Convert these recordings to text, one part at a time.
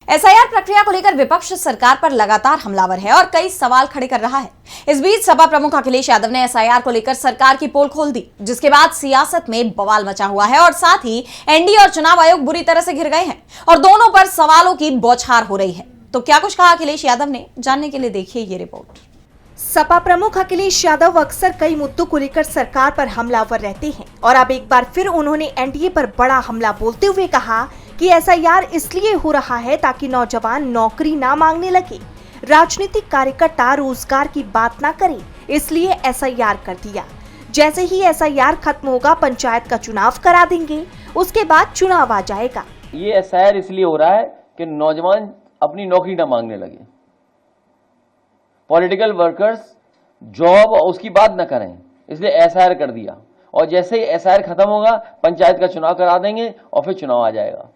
SIR प्रक्रिया को लेकर विपक्ष सरकार पर लगातार हमलावर है और कई सवाल खड़े कर रहा है। इस बीच सपा प्रमुख अखिलेश यादव ने एसआईआर को लेकर सरकार की पोल खोल दी, जिसके बाद सियासत में बवाल मचा हुआ है और साथ ही एनडीए और चुनाव आयोग बुरी तरह से घिर गए हैं और दोनों पर सवालों की बौछार हो रही है। तो क्या कुछ कहा अखिलेश यादव ने, जानने के लिए देखिए ये रिपोर्ट। सपा प्रमुख अखिलेश यादव अक्सर कई मुद्दों को लेकर सरकार पर हमलावर रहते हैं और अब एक बार फिर उन्होंने एनडीए पर बड़ा हमला बोलते हुए कहा कि एसआईआर इसलिए हो रहा है ताकि नौजवान नौकरी ना मांगने लगे, राजनीतिक कार्यकर्ता रोजगार की बात ना करें, इसलिए एसआईआर कर दिया। जैसे ही एसआईआर खत्म होगा पंचायत का चुनाव करा देंगे, उसके बाद चुनाव आ जाएगा। ये एसआईआर इसलिए हो रहा है कि नौजवान अपनी नौकरी ना मांगने लगे, पॉलिटिकल वर्कर्स जॉब और उसकी बात न करें, इसलिए एसआईआर कर दिया। और जैसे ही एसआईआर खत्म होगा पंचायत का चुनाव करा देंगे और फिर चुनाव आ जाएगा।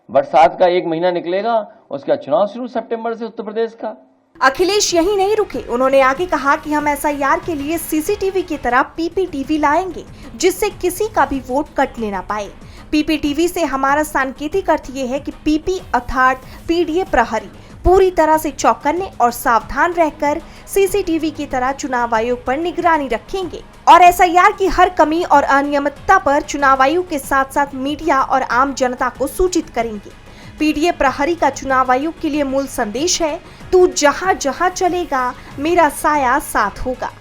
बरसात का 1 महीना निकलेगा, उसका चुनाव शुरू सितंबर से उत्तर प्रदेश का। अखिलेश यही नहीं रुके, उन्होंने आगे कहा कि हम एसआईआर के लिए सीसीटीवी की तरह पीपीटीवी लाएंगे, जिससे किसी का भी वोट कटने ना पाए। पीपीटीवी से हमारा सांकेतिक अर्थ ये है कि पीपी अर्थात पीडीए प्रहरी पूरी तरह से चौकन्ने और सावधान रहकर सीसीटीवी की तरह चुनाव आयोग पर निगरानी रखेंगे और एसआईआर की हर कमी और अनियमितता पर चुनाव आयोग के साथ साथ मीडिया और आम जनता को सूचित करेंगे। पीडीए प्रहरी का चुनाव आयोग के लिए मूल संदेश है, तू जहां जहां चलेगा मेरा साया साथ होगा।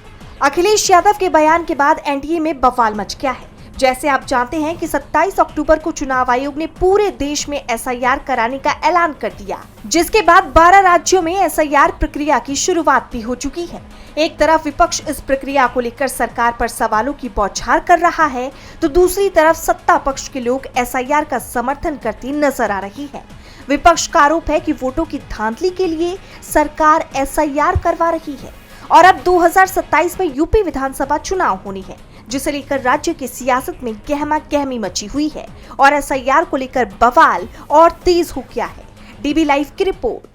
अखिलेश यादव के बयान के बाद एनडीए में बवाल मच गया है। जैसे आप जानते हैं कि 27 अक्टूबर को चुनाव आयोग ने पूरे देश में एसआईआर कराने का ऐलान कर दिया, जिसके बाद 12 राज्यों में एसआईआर प्रक्रिया की शुरुआत भी हो चुकी है। एक तरफ विपक्ष इस प्रक्रिया को लेकर सरकार पर सवालों की बौछार कर रहा है, तो दूसरी तरफ सत्ता पक्ष के लोग एसआईआर का समर्थन करती नजर आ रही है। विपक्ष का आरोप है कि वोटों की धांधली के लिए सरकार एसआईआर करवा रही है और अब 2027 में यूपी विधानसभा चुनाव होनी है, जिसे लेकर राज्य की सियासत में गहमा गहमी मची हुई है और एसआईआर को लेकर बवाल और तेज हो गया है। डीबी लाइव की रिपोर्ट।